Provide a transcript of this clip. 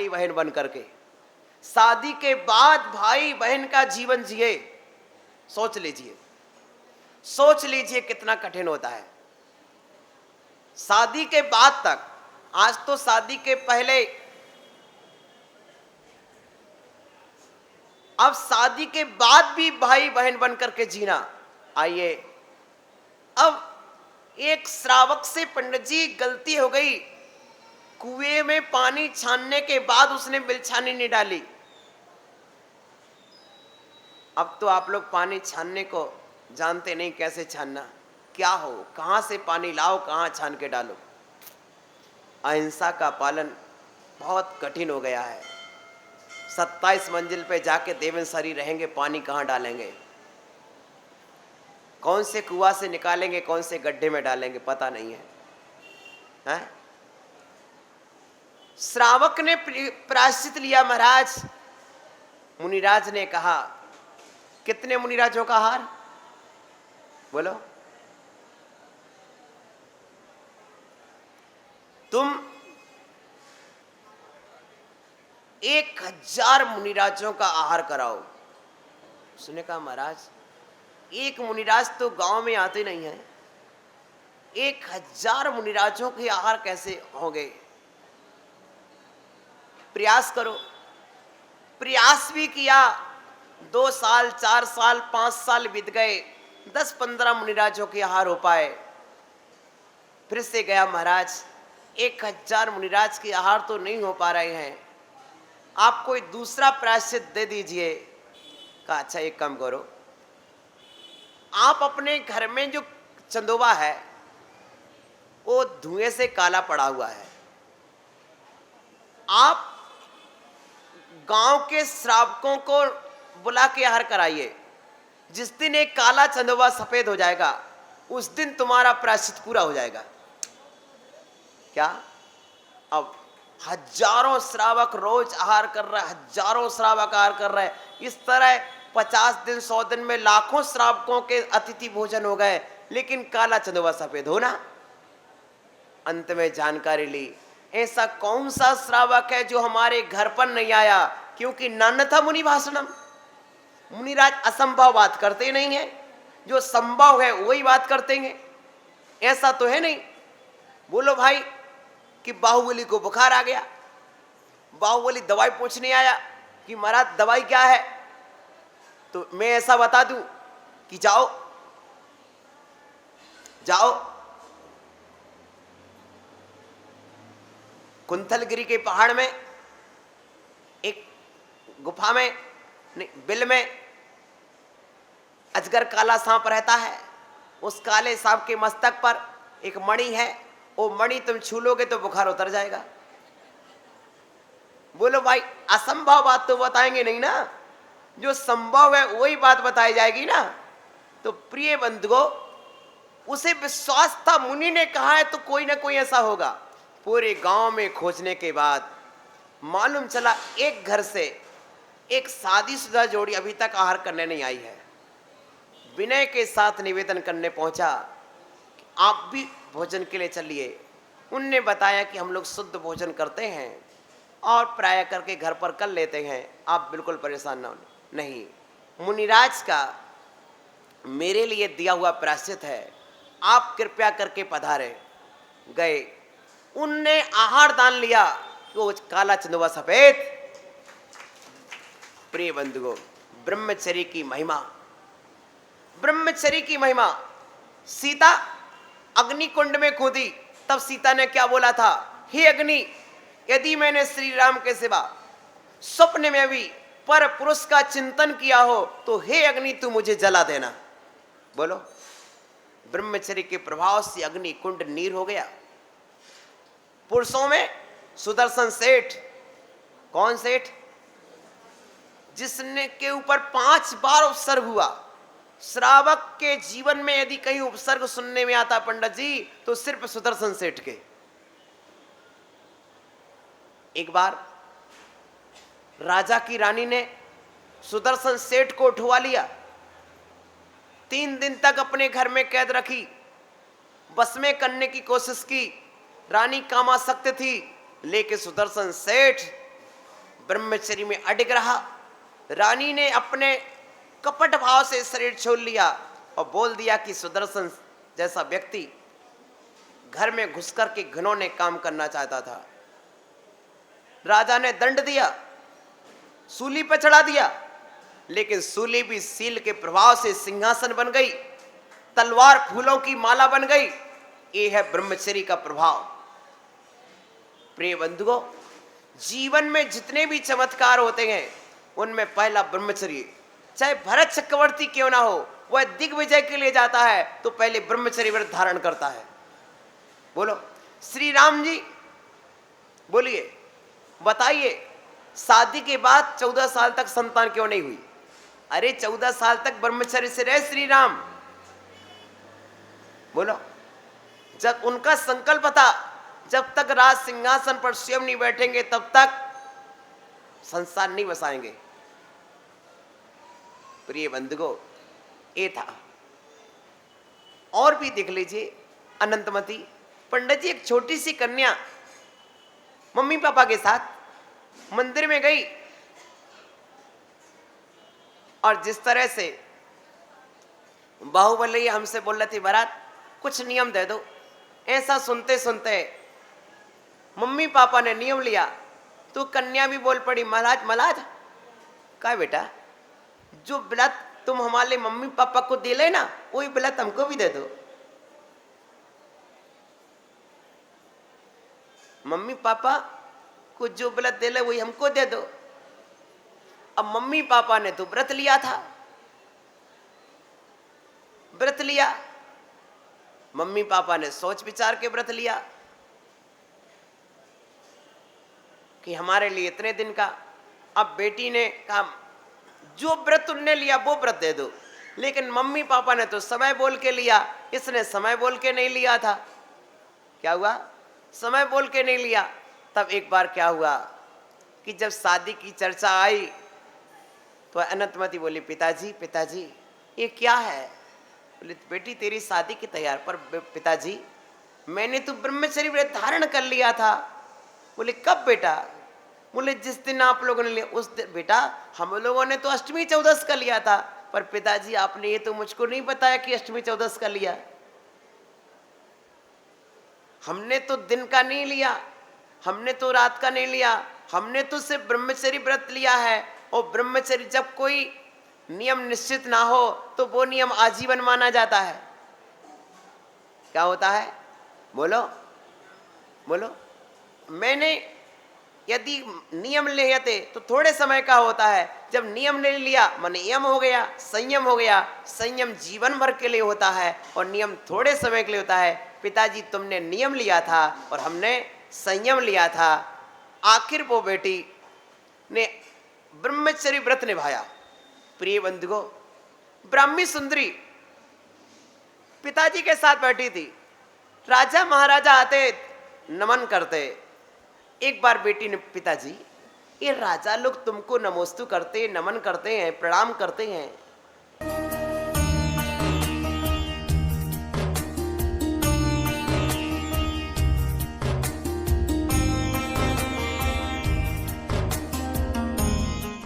भाई बहन बन करके, शादी के बाद भाई बहन का जीवन जिए। सोच लीजिए, सोच लीजिए कितना कठिन होता है शादी के बाद तक। आज तो शादी के पहले, अब शादी के बाद भी भाई बहन बन करके जीना। आइए, अब एक श्रावक से पंडित जी गलती हो गई, कुएं में पानी छानने के बाद उसने बिलछानी नहीं डाली। अब तो आप लोग पानी छानने को जानते नहीं, कैसे छानना, क्या हो, कहां से पानी लाओ, कहां छान के डालो। अहिंसा का पालन बहुत कठिन हो गया है। 27 मंजिल पे जाके देवेंसरी रहेंगे, पानी कहां डालेंगे, कौन से कुआं से निकालेंगे, कौन से गड्ढे में डालेंगे, पता नहीं है? श्रावक ने प्रायश्चित लिया महाराज। मुनिराज ने कहा, कितने मुनिराजों का हार बोलो? तुम 1000 मुनिराजों का आहार कराओ। उसने कहा, महाराज एक मुनिराज तो गांव में आते नहीं है, 1000 मुनिराजों के आहार कैसे होंगे? प्रयास करो। प्रयास भी किया, 2 साल 4 साल 5 साल बीत गए, 10-15 मुनिराजों के आहार हो पाए। फिर से गया, महाराज 1000 मुनिराज के आहार तो नहीं हो पा रहे हैं, आप कोई दूसरा प्रायश्चित दे दीजिए। कहा, अच्छा एक काम करो, आप अपने घर में जो चंदोबा है वो धुएं से काला पड़ा हुआ है, आप गांव के श्रावकों को बुला के आहार कराइए। जिस दिन एक काला चंदोबा सफेद हो जाएगा, उस दिन तुम्हारा प्रायश्चित पूरा हो जाएगा। क्या? अब हजारों श्रावक रोज आहार कर रहे, हजारों श्रावक आहार कर रहे, इस तरह 50 दिन 100 दिन में लाखों श्रावकों के अतिथि भोजन हो गए, लेकिन काला चंदोबा सफेद होना। अंत में जानकारी ली, ऐसा कौन सा श्रावक है जो हमारे घर पर नहीं आया? क्योंकि नान्य था मुनि भाषणम। मुनिराज असंभव बात करते नहीं है, जो संभव है वही बात करते हैं। ऐसा तो है नहीं। बोलो भाई कि बाहुबली को बुखार आ गया, बाहुबली दवाई पूछने आया कि महाराज दवाई क्या है, तो मैं ऐसा बता दूं कि जाओ जाओ कुंथलगिरी के पहाड़ में एक गुफा में, नहीं बिल में अजगर काला सांप रहता है। उस काले सांप के मस्तक पर एक मणि है, वो मणि तुम छू लोगे तो बुखार उतर जाएगा। बोलो भाई, असंभव बात तो बताएंगे नहीं ना, जो संभव है वही बात बताई जाएगी ना। तो प्रिय बंधुओं, उसे विश्वास था, मुनि ने कहा है तो कोई ना कोई ऐसा होगा। पूरे गांव में खोजने के बाद मालूम चला एक घर से एक शादीशुदा जोड़ी अभी तक आहार करने नहीं आई है। विनय के साथ निवेदन करने पहुंचा, आप भी भोजन के लिए चलिए। उनने बताया कि हम लोग शुद्ध भोजन करते हैं और प्राय करके घर पर कर लेते हैं, आप बिल्कुल परेशान ना हो। नहीं, मुनिराज का मेरे लिए दिया हुआ प्रायश्चित है, आप कृपया करके पधारे। गए, उनने आहार दान लिया, वो काला चंदोबा सफेद। प्रिय बंधुओं, ब्रह्मचर्य की महिमा, ब्रह्मचर्य की महिमा। सीता अग्नि कुंड में कूदी, तब सीता ने क्या बोला था? हे अग्नि, यदि मैंने श्री राम के सिवा स्वप्न में भी पर पुरुष का चिंतन किया हो तो हे अग्नि तू मुझे जला देना। बोलो, ब्रह्मचर्य के प्रभाव से अग्नि कुंड नीर हो गया। पुरुषों में सुदर्शन सेठ, कौन सेठ? जिसने के ऊपर 5 बार उपसर्ग हुआ। श्रावक के जीवन में यदि कहीं उपसर्ग सुनने में आता पंडित जी, तो सिर्फ सुदर्शन सेठ के। एक बार राजा की रानी ने सुदर्शन सेठ को उठवा लिया, 3 दिन तक अपने घर में कैद रखी, बस में करने की कोशिश की। रानी कामासक्त थी, लेकिन सुदर्शन सेठ ब्रह्मचर्य में अडिग रहा। रानी ने अपने कपट भाव से शरीर छोड़ लिया और बोल दिया कि सुदर्शन जैसा व्यक्ति घर में घुसकर के घिनौने काम करना चाहता था। राजा ने दंड दिया, सूली पर चढ़ा दिया, लेकिन सूली भी सील के प्रभाव से सिंहासन बन गई, तलवार फूलों की माला बन गई। ये है ब्रह्मचर्य का प्रभाव। प्रिय बंधुओं, जीवन में जितने भी चमत्कार होते हैं उनमें पहला ब्रह्मचर्य। चाहे भरत चक्रवर्ती क्यों ना हो, वह दिग्विजय के लिए जाता है तो पहले ब्रह्मचर्य व्रत धारण करता है। बोलो श्री राम जी, बोलिए, बताइए, शादी के बाद 14 साल तक संतान क्यों नहीं हुई? अरे 14 साल तक ब्रह्मचर्य से रहे श्री राम। बोलो, जब उनका संकल्प था जब तक राज सिंहासन पर स्वयं नहीं बैठेंगे तब तक संसार नहीं बसाएंगे। प्रिय बंधुओं, ये था। और भी देख लीजिए, अनंतमती पंडित जी एक छोटी सी कन्या मम्मी पापा के साथ मंदिर में गई और जिस तरह से बाहुबली हमसे बोल रही थी, बारात कुछ नियम दे दो, ऐसा सुनते सुनते मम्मी पापा ने नियम लिया तो कन्या भी बोल पड़ी, महाराज महाराज क्या बेटा, जो व्रत तुम हमारे मम्मी पापा को दे लेना वही व्रत हमको भी दे दो। मम्मी पापा को जो व्रत दे ले वही हमको दे दो। अब मम्मी पापा ने तो व्रत लिया था, व्रत लिया, मम्मी पापा ने सोच विचार के व्रत लिया कि हमारे लिए इतने दिन का। अब बेटी ने कहा जो व्रत उनने लिया वो व्रत दे दो, लेकिन मम्मी पापा ने तो समय बोल के लिया, इसने समय बोल के नहीं लिया था। क्या हुआ? समय बोल के नहीं लिया। तब एक बार क्या हुआ कि जब शादी की चर्चा आई तो अनंतमती बोली, पिताजी पिताजी ये क्या है? बोले बेटी तेरी शादी की तैयार, पर पिताजी मैंने तो ब्रह्मचर्य व्रत धारण कर लिया था। बोले कब बेटा? बोले जिस दिन आप लोगों ने लिया उस दिन। बेटा हम लोगों ने तो अष्टमी चौदस का लिया था, पर पिताजी आपने ये तो मुझको नहीं बताया कि अष्टमी चौदस का लिया। हमने तो दिन का नहीं लिया, हमने तो रात का नहीं लिया, हमने तो सिर्फ ब्रह्मचर्य व्रत लिया है। और ब्रह्मचर्य जब कोई नियम निश्चित ना हो तो वो नियम आजीवन माना जाता है। क्या होता है? बोलो बोलो। मैंने यदि नियम लिए थे तो थोड़े समय का होता है, जब नियम नहीं लिया मन नियम हो गया, संयम हो गया। संयम जीवन भर के लिए होता है और नियम थोड़े समय के लिए होता है। पिताजी तुमने नियम लिया था और हमने संयम लिया था। आखिर वो बेटी ने ब्रह्मचर्य व्रत निभाया। प्रिय बंधुओं, ब्राह्मी सुंदरी पिताजी के साथ बैठी थी। राजा महाराजा आते नमन करते। एक बार बेटी ने, पिताजी ये राजा लोग तुमको नमोस्तु करते, नमन करते हैं, प्रणाम करते हैं,